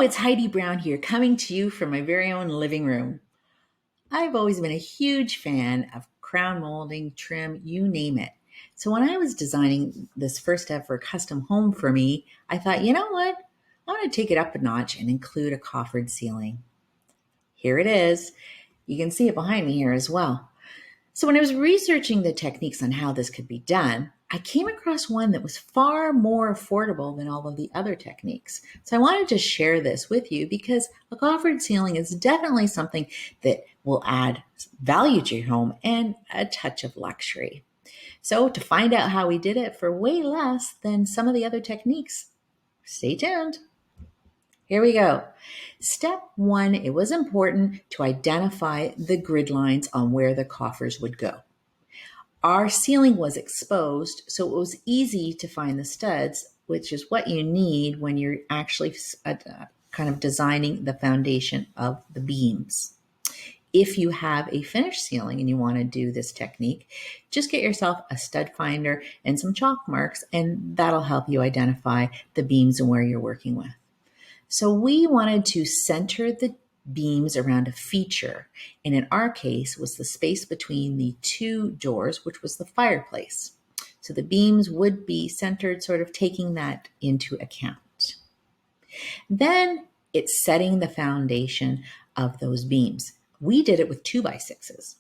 Hello, it's Heidi Brown here, coming to you from my very own living room. I've always been a huge fan of crown molding, trim, you name it. So when I was designing this first ever custom home for me, I thought, you know what? I want to take it up a notch and include a coffered ceiling. Here it is. You can see it behind me here as well. So when I was researching the techniques on how this could be done, I came across one that was far more affordable than all of the other techniques. So I wanted to share this with you because a coffered ceiling is definitely something that will add value to your home and a touch of luxury. So to find out how we did it for way less than some of the other techniques, stay tuned. Here we go. Step one, it was important to identify the grid lines on where the coffers would go. Our ceiling was exposed, so it was easy to find the studs, which is what you need when you're actually kind of designing the foundation of the beams. If you have a finished ceiling and you want to do this technique, just get yourself a stud finder and some chalk marks, and that'll help you identify the beams and where you're working with. So we wanted to center the beams around a feature, and in our case was the space between the two doors, which was the fireplace. So the beams would be centered, sort of taking that into account. Then it's setting the foundation of those beams. We did it with 2x6s.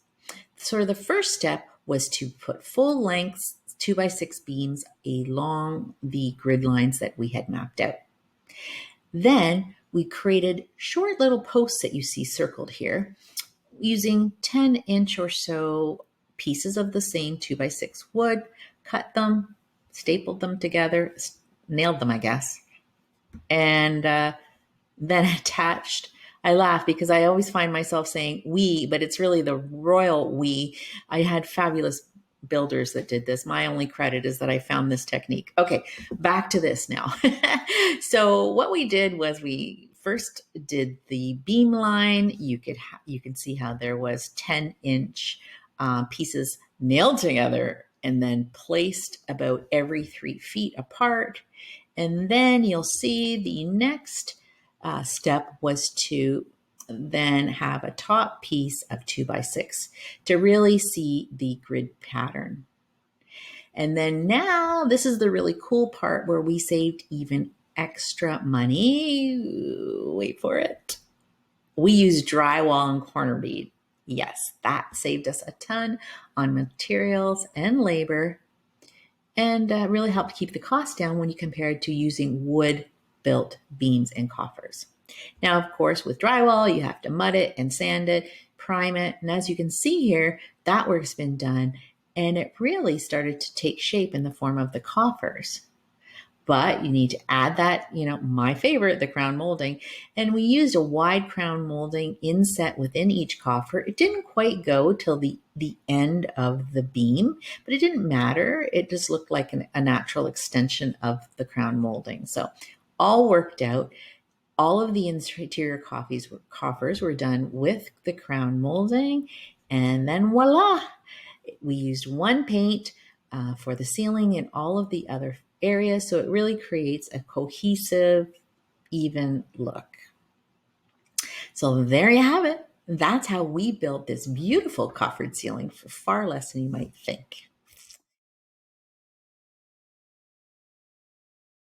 Sort of the first step was to put full length 2x6 beams along the grid lines that we had mapped out. Then we created short little posts that you see circled here using 10-inch or so pieces of the same 2x6 wood, cut them, stapled them together, nailed them, I guess, and then attached. I laugh because I always find myself saying we, but it's really the royal we. I had fabulous builders that did this. My only credit is that I found this technique. Okay, back to this now. So what we did was we first did the beam line. You can see how there was 10-inch pieces nailed together and then placed about every 3 feet apart. And then you'll see the next step was to then have a top piece of 2x6 to really see the grid pattern. And then now this is the really cool part where we saved even extra money. Wait for it. We used drywall and corner bead. Yes, that saved us a ton on materials and labor and really helped keep the cost down when you compare it to using wood built beams and coffers. Now, of course, with drywall, you have to mud it and sand it, prime it. And as you can see here, that work's been done and it really started to take shape in the form of the coffers. But you need to add that, my favorite, the crown molding. And we used a wide crown molding inset within each coffer. It didn't quite go till the end of the beam, but it didn't matter. It just looked like a natural extension of the crown molding. So all worked out. All of the interior coffers were done with the crown molding, and then voila! We used one paint for the ceiling and all of the other areas, so it really creates a cohesive, even look. So there you have it. That's how we built this beautiful coffered ceiling for far less than you might think.